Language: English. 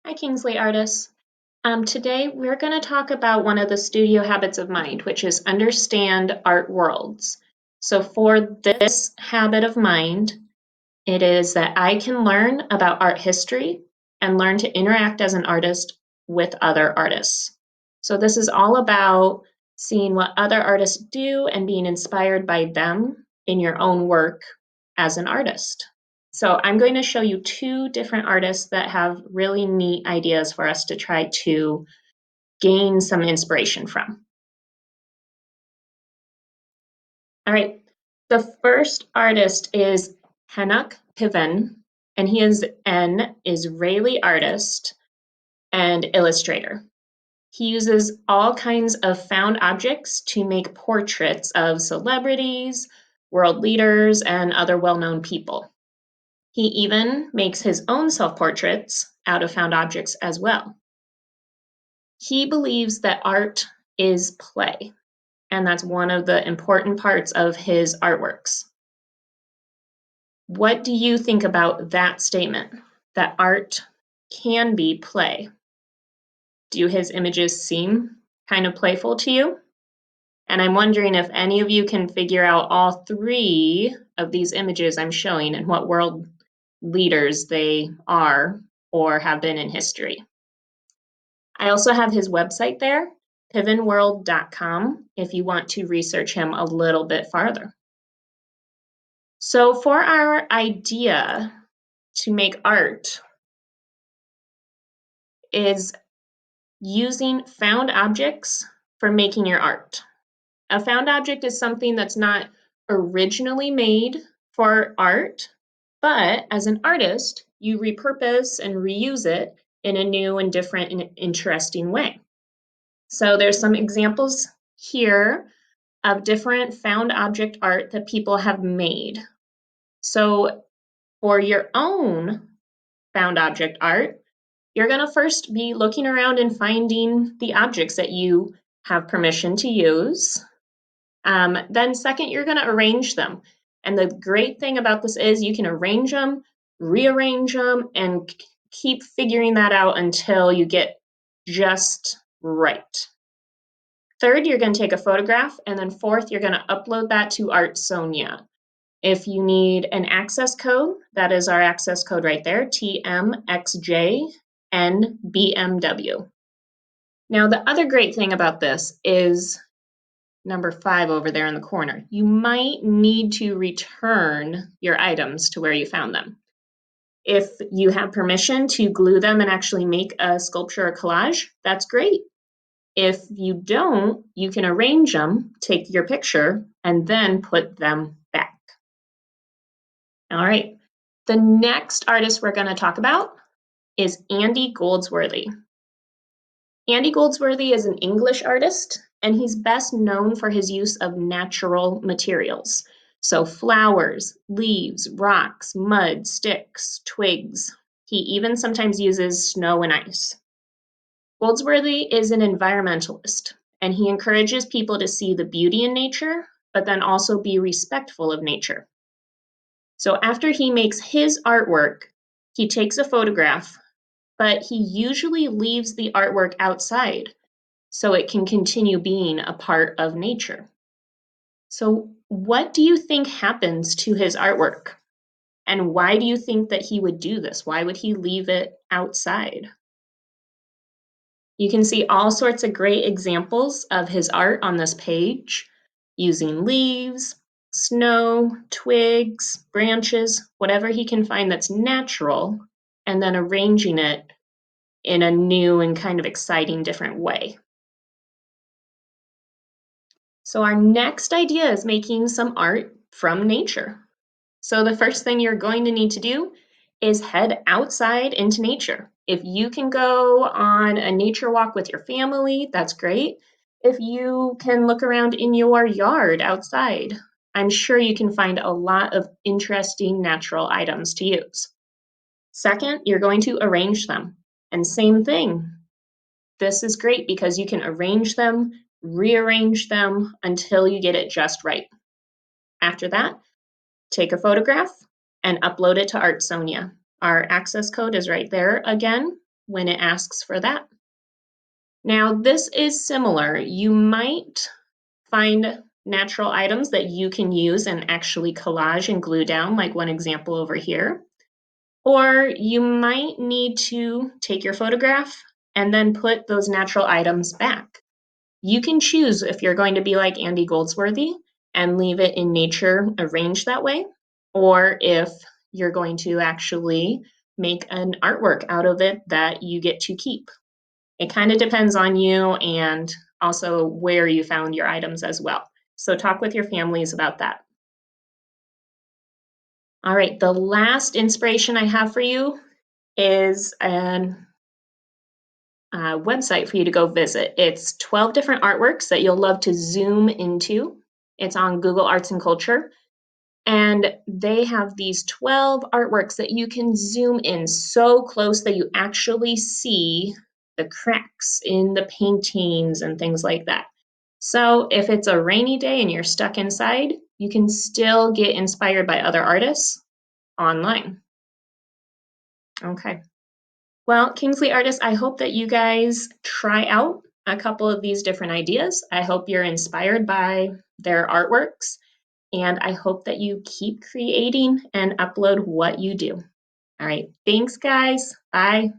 Hi, Kingsley artists. Today we're going to talk about one of the studio habits of mind, which is understand art worlds. So for this habit of mind, it is that I can learn about art history and learn to interact as an artist with other artists. So this is all about seeing what other artists do and being inspired by them in your own work as an artist. So I'm going to show you two different artists that have really neat ideas for us to try to gain some inspiration from. All right, the first artist is Hanoch Piven, and he is an Israeli artist and illustrator. He uses all kinds of found objects to make portraits of celebrities, world leaders, and other well-known people. He even makes his own self-portraits out of found objects as well. He believes that art is play, and that's one of the important parts of his artworks. What do you think about that statement, that art can be play? Do his images seem kind of playful to you? And I'm wondering if any of you can figure out all three of these images I'm showing and what world leaders they are or have been in history. I also have his website there, pivenworld.com, if you want to research him a little bit farther. So for our idea to make art is using found objects for making your art. A found object is something that's not originally made for art, but as an artist, you repurpose and reuse it in a new and different and interesting way. So there's some examples here of different found object art that people have made. So for your own found object art, you're going to first be looking around and finding the objects that you have permission to use. Then second, you're going to arrange them. And the great thing about this is you can arrange them, rearrange them, and keep figuring that out until you get just right. Third, you're going to take a photograph, and then fourth, you're going to upload that to ArtSonia. If you need an access code, that is our access code right there, TMXJNBMW. Now, the other great thing about this is number 5 over there in the corner. You might need to return your items to where you found them. If you have permission to glue them and actually make a sculpture or collage, that's great. If you don't, you can arrange them, take your picture, and then put them back. All right, the next artist we're going to talk about is Andy Goldsworthy. Andy Goldsworthy is an English artist, and he's best known for his use of natural materials. So flowers, leaves, rocks, mud, sticks, twigs. He even sometimes uses snow and ice. Goldsworthy is an environmentalist, and he encourages people to see the beauty in nature, but then also be respectful of nature. So after he makes his artwork, he takes a photograph, but he usually leaves the artwork outside so it can continue being a part of nature. So what do you think happens to his artwork? And why do you think that he would do this? Why would he leave it outside? You can see all sorts of great examples of his art on this page, using leaves, snow, twigs, branches, whatever he can find that's natural, and then arranging it in a new and kind of exciting different way. So our next idea is making some art from nature. So the first thing you're going to need to do is head outside into nature. If you can go on a nature walk with your family, that's great. If you can look around in your yard outside, I'm sure you can find a lot of interesting natural items to use. Second, you're going to arrange them. And same thing. This is great because you can arrange them, rearrange them until you get it just right. After that, take a photograph and upload it to ArtSonia. Our access code is right there again, when it asks for that. Now, this is similar. You might find natural items that you can use and actually collage and glue down, like one example over here. Or you might need to take your photograph and then put those natural items back. You can choose if you're going to be like Andy Goldsworthy and leave it in nature arranged that way, or if you're going to actually make an artwork out of it that you get to keep. It kind of depends on you and also where you found your items as well. So talk with your families about that. All right, the last inspiration I have for you is a website for you to go visit. It's 12 different artworks that you'll love to zoom into. It's on Google Arts and Culture. And they have these 12 artworks that you can zoom in so close that you actually see the cracks in the paintings and things like that. So if it's a rainy day and you're stuck inside, you can still get inspired by other artists online. Okay. Well, Kingsley Artists, I hope that you guys try out a couple of these different ideas. I hope you're inspired by their artworks, and I hope that you keep creating and upload what you do. All right. Thanks, guys. Bye.